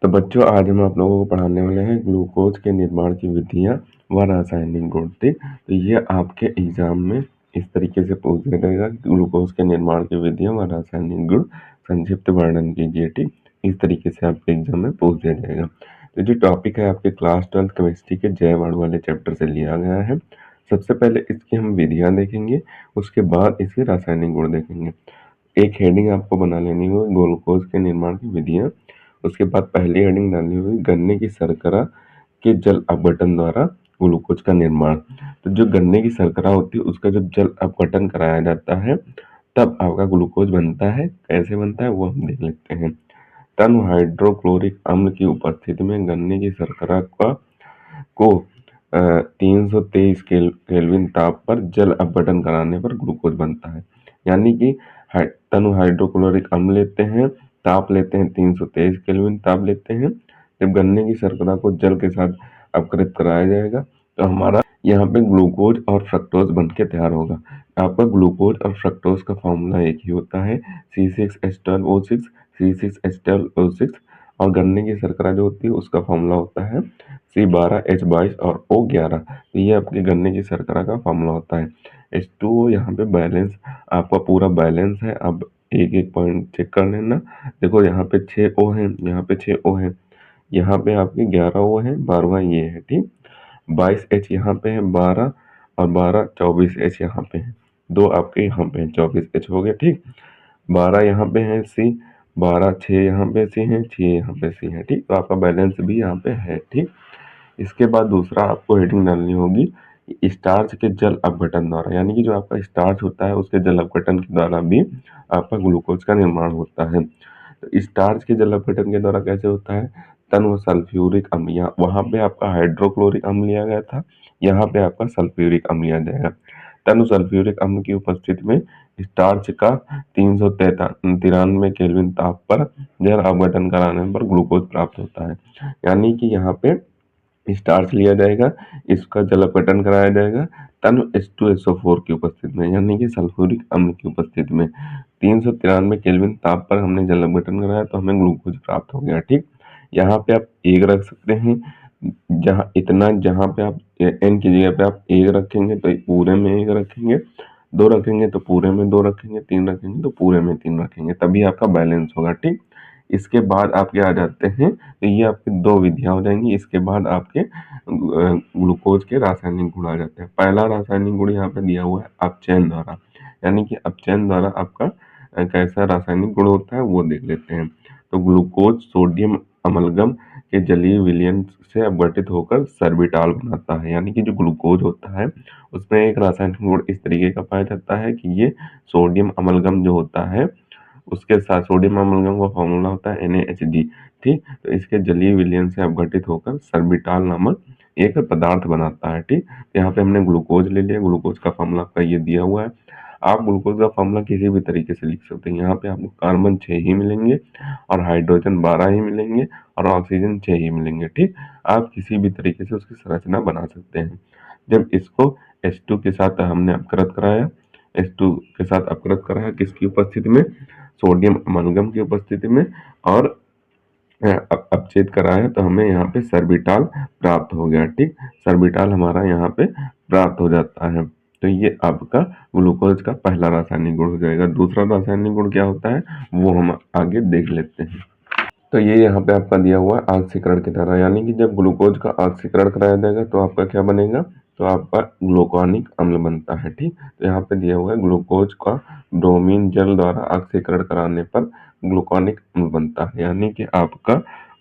तो बच्चों आज हम आप लोगों को पढ़ाने वाले हैं ग्लूकोज के निर्माण की विधियाँ व रासायनिक गुण। ठीक, तो ये आपके एग्जाम में इस तरीके से पूछा जाएगा कि ग्लूकोज के निर्माण की विधियाँ व रासायनिक गुण संक्षिप्त वर्णन कीजिए। ठीक, इस तरीके से आपके एग्जाम में पूछ दिया जाएगा। तो जो टॉपिक है आपके क्लास 12 केमिस्ट्री के जैव अणु वाले चैप्टर से लिया गया है। सबसे पहले इसकी हम विधियाँ देखेंगे, उसके बाद इसके रासायनिक गुण देखेंगे। एक हेडिंग आपको बना लेनी होगी ग्लूकोज के निर्माण की विधियाँ। उसके बाद पहली हेडिंग डालनी होगी गन्ने की शर्करा के जल अपघटन द्वारा ग्लूकोज का निर्माण। तो जो गन्ने की शर्करा होती है उसका जब जल अपघटन कराया जाता है तब आपका ग्लूकोज बनता है। कैसे बनता है वो हम देख लेते हैं। तन हाइड्रोक्लोरिक अम्ल की उपस्थिति में गन्ने की शर्करा को 323 केल्विन ताप पर जल अपघटन कराने पर ग्लूकोज बनता है। यानी कि तनु हाइड्रोक्लोरिक अम्ल लेते हैं, ताप लेते हैं 323 केल्विन ताप लेते हैं। जब गन्ने की शर्करा को जल के साथ अपघटित कराया जाएगा तो हमारा यहाँ पे ग्लूकोज और फ्रक्टोज बन के तैयार होगा। आपका ग्लूकोज और फ्रक्टोज का फॉर्मूला एक ही होता है C6H12O6 C6H12O6। और गन्ने की शर्करा जो होती है उसका फॉर्मूला होता है C12H22 और O11। तो ये आपके गन्ने की शर्करा का फॉर्मूला होता है। H2O यहाँ पे बैलेंस आपका पूरा बैलेंस है। अब एक एक पॉइंट चेक कर लेना। देखो यहाँ पे 6 O है, यहाँ पे 6 O है, यहाँ पे आपके 11 O है, 12वां ये है। ठीक, 22H यहाँ पे है, 12 और 12 24H यहाँ पे है, दो आपके यहाँ पे है, 24H हो गया। ठीक, 12 यहाँ पे है C, 12 6 यहाँ पे C है, 6 यहाँ पे C है। ठीक, तो आपका बैलेंस भी यहाँ पे है। ठीक, इसके बाद दूसरा आपको हेडिंग डालनी होगी स्टार्च के जल अपघटन द्वारा। यानी कि जो आपका स्टार्च होता है उसके जल अपघटन के द्वारा भी आपका ग्लूकोज का निर्माण होता है। तो स्टार्च के जल अपघटन के द्वारा कैसे होता है? तन व सल्फ्यूरिक अम्ल, वहां पे आपका हाइड्रोक्लोरिक अम्ल लिया गया था, यहाँ पे आपका सल्फ्यूरिक अम्ल लिया जाएगा। तनु सल्फ्यूरिक अम्ल की उपस्थिति में स्टार्च का 393 केल्विन ताप पर जल अपघटन कराने पर ग्लूकोज प्राप्त होता है। यानी कि यहाँ पे स्टार्च लिया जाएगा, इसका जल अपघटन कराया जाएगा तनु H2SO4 की उपस्थिति में, यानी कि सल्फ्यूरिक अम्ल की उपस्थिति में 393 केल्विन ताप पर हमने जल अपघटन कराया तो हमें ग्लूकोज प्राप्त हो गया। ठीक, यहाँ पे आप एक रख सकते हैं, जहाँ पे आप n की जगह पे आप एक रखेंगे तो पूरे में एक रखेंगे, दो रखेंगे तो पूरे में दो रखेंगे, तीन रखेंगे तो पूरे में तीन रखेंगे, तभी आपका बैलेंस होगा। ठीक, इसके बाद आपके आ जाते हैं, तो ये आपकी दो विधियां हो जाएंगी। इसके बाद आपके ग्लूकोज के रासायनिक गुण आ जाते हैं। पहला रासायनिक गुण यहाँ पे दिया हुआ है अपचयन द्वारा। यानी कि अपचयन द्वारा आपका कैसा रासायनिक गुण होता है वो देख लेते हैं। तो ग्लूकोज सोडियम अमलगम के जलीय विलयन से अपघटित होकर सर्बिटाल बनाता है। यानी कि जो ग्लूकोज होता है उसमें एक रासायनिक गुण इस तरीके का पाया जाता है कि ये सोडियम अमलगम जो होता है उसके साथ सोडियम अमलगम का फॉर्मूला होता है NaHD। ठीक, तो इसके जलीय विलयन से अपघटित होकर सर्बिटाल नामक एक पदार्थ बनाता है। ठीक, यहाँ पे हमने ग्लूकोज ले लिया, ग्लूकोज का फॉर्मूला आपका ये दिया हुआ है। आप ग्लूकोज का फॉर्मूला किसी भी तरीके से लिख सकते हैं। यहाँ पे आपको कार्बन 6 ही मिलेंगे और हाइड्रोजन 12 ही मिलेंगे और ऑक्सीजन 6 ही मिलेंगे। ठीक, आप किसी भी तरीके से उसकी संरचना बना सकते हैं। जब इसको H2 के साथ हमने अपकृत कराया, H2 के साथ अपकृत कराया किसकी उपस्थिति में? सोडियम अमलगम की उपस्थिति में, और अपचेद कराया तो हमें यहाँ पे सर्बिटाल प्राप्त हो गया। ठीक, सर्बिटाल हमारा यहाँ पे प्राप्त हो जाता है। तो ये आपका ग्लूकोज का पहला रासायनिक गुण हो जाएगा। दूसरा रासायनिक गुण क्या होता है वो हम आगे देख लेते हैं। तो ये यहाँ पे आपका दिया हुआ है ऑक्सीकरण की तरह। यानी कि जब ग्लूकोज का ऑक्सीकरण कराया जाएगा तो आपका क्या बनेगा? तो आपका ग्लूकोनिक अम्ल बनता है। ठीक, तो यहाँ पे दिया हुआ है ग्लूकोज का ब्रोमीन जल द्वारा ऑक्सीकरण कराने पर ग्लूकोनिक अम्ल बनता है। यानी कि आपका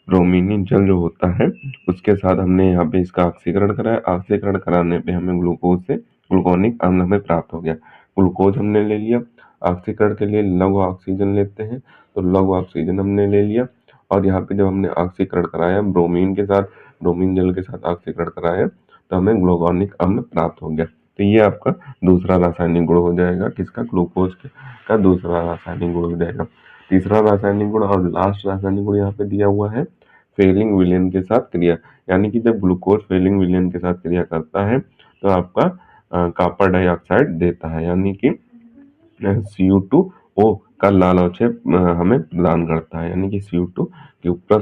ब्रोमीनी जल जो होता है उसके साथ हमने यहाँ पे इसका ऑक्सीकरण कराया, ऑक्सीकरण कराने पे हमें ग्लूकोज से ग्लूकोनिक अम्ल हमें प्राप्त हो गया। ग्लूकोज हमने ले लिया, ऑक्सीकरण के लिए लघु ऑक्सीजन लेते हैं तो लघु ऑक्सीजन हमने ले लिया, और यहाँ पे जब हमने ऑक्सीकरण कराया ब्रोमीन के साथ, ब्रोमीन जल के साथ ऑक्सीकरण कराया तो हमें ग्लूकोनिक अम्ल प्राप्त हो गया। तो ये आपका दूसरा रासायनिक गुण हो जाएगा, किसका? ग्लूकोज का दूसरा रासायनिक गुण हो जाएगा। तीसरा रासायनिक गुण और लास्ट रासायनिक गुण यहाँ पे दिया हुआ है फेलिंग विलयन के साथ क्रिया। यानी कि जब ग्लूकोज फेलिंग विलयन के साथ क्रिया करता है तो आपका कॉपर डाइऑक्साइड देता है। यानी कि Cu2O का लाल अवक्षेप हमें प्रदान करता है। यानी कि Cu2 के ऊपर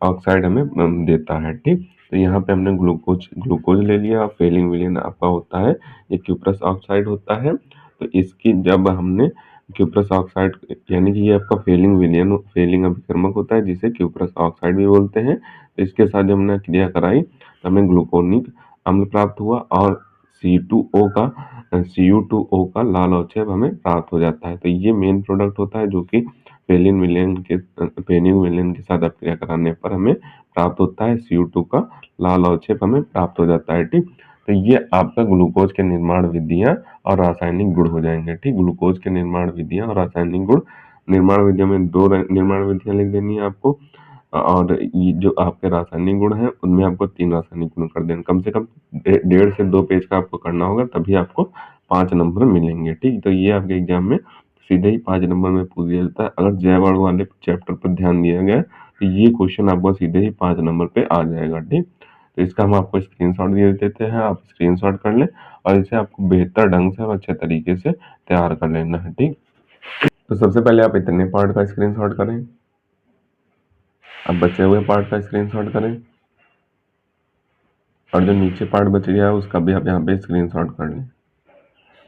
ऑक्साइड हमें देता है। ठीक, तो यहाँ पे हमने ग्लूकोज ग्लूकोज ले लिया। फेलिंग विलेन आपका होता है, ये क्यूप्रस ऑक्साइड होता है। तो इसकी जब हमने क्यूप्रस ऑक्साइड, यानी कि ये आपका फेलिंग अभिकर्मक होता है, जिसे क्यूप्रस ऑक्साइड भी बोलते हैं। तो इसके साथ जब हमने क्रिया कराई तो हमें ग्लूकोनिक अम्ल प्राप्त हुआ और C2O का Cu2O का लाल अवक्षेप हमें प्राप्त हो जाता है। तो ये मेन प्रोडक्ट होता है जो कि फेलिन विलेन के साथ क्रिया कराने पर हमें प्राप्त होता है। Cu2 का लाल अवक्षेप हमें प्राप्त हो जाता है। ठीक, तो ये आपका ग्लूकोज के निर्माण विधियां और रासायनिक गुण हो जाएंगे। ठीक, ग्लूकोज के निर्माण विधियां और रासायनिक गुण। निर्माण विधियों में दो निर्माण विधियां लिख देनी है आपको, और ये जो आपके रासायनिक गुण हैं उनमें आपको 3 रासायनिक गुण कर देना। कम से कम 1.5 से 2 पेज का आपको करना होगा, तभी आपको 5 नंबर मिलेंगे। ठीक, तो ये आपके एग्जाम में सीधे ही 5 नंबर में पूछ दिया जाता है। अगर जैव अणु वाले चैप्टर पर ध्यान दिया गया तो ये क्वेश्चन आपको सीधे ही 5 नंबर पे आ जाएगा। ठीक, तो इसका हम आपको स्क्रीनशॉट दे देते हैं, आप स्क्रीनशॉट कर लें और इसे आपको बेहतर ढंग से और अच्छे तरीके से तैयार कर लेना है। ठीक, तो सबसे पहले आप इतने पार्ट का स्क्रीनशॉट करें, अब बचे हुए पार्ट का स्क्रीनशॉट करें, और जो नीचे पार्ट बच गया है उसका भी आप यहाँ पे स्क्रीनशॉट कर लें।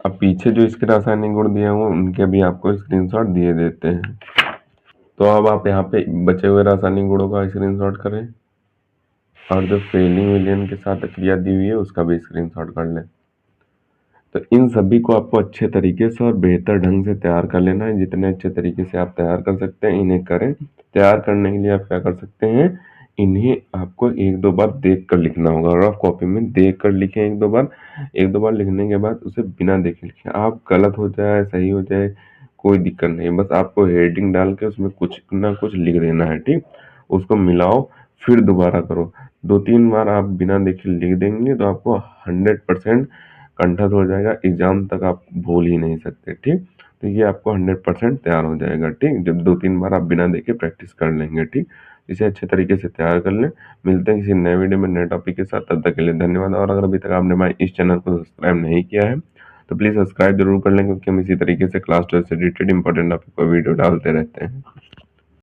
अब पीछे जो इसके रासायनिक गुण दिए हुए उनके भी आपको स्क्रीनशॉट दिए देते हैं। तो अब आप यहाँ पे बचे हुए रासायनिक गुणों का स्क्रीनशॉट करें, और जो फेलिंग विलियन के साथ क्रिया दी हुई है उसका भी स्क्रीनशॉट कर लें। तो इन सभी को आपको अच्छे तरीके से और बेहतर ढंग से तैयार कर लेना है। जितने अच्छे तरीके से आप तैयार कर सकते हैं इन्हें करें। तैयार करने के लिए आप क्या कर सकते हैं, इन्हें आपको 1-2 बार देख कर लिखना होगा, और आप कॉपी में देख कर लिखें 1-2 बार लिखने के बाद उसे बिना देखे लिखें। आप गलत हो जाए सही हो जाए कोई दिक्कत नहीं, बस आपको हेडिंग डाल के उसमें कुछ ना कुछ लिख देना है। ठीक, उसको मिलाओ, फिर दोबारा करो। 2-3 बार आप बिना देखे लिख देंगे तो आपको 100% कंठस्थ हो जाएगा, एग्जाम तक आप भूल ही नहीं सकते। ठीक, तो ये आपको 100% तैयार हो जाएगा। ठीक, जब 2-3 बार आप बिना देखे प्रैक्टिस कर लेंगे। ठीक, इसे अच्छे तरीके से तैयार कर लें। मिलते हैं किसी नए वीडियो में नए टॉपिक के साथ, तब तक के लिए धन्यवाद। और अगर अभी तक आपने हमारे इस चैनल को सब्सक्राइब नहीं किया है तो प्लीज़ सब्सक्राइब जरूर कर लें, क्योंकि हम इसी तरीके से क्लास 12 से रिलेटेड इंपॉर्टेंट टॉपिक पर वीडियो डालते रहते हैं।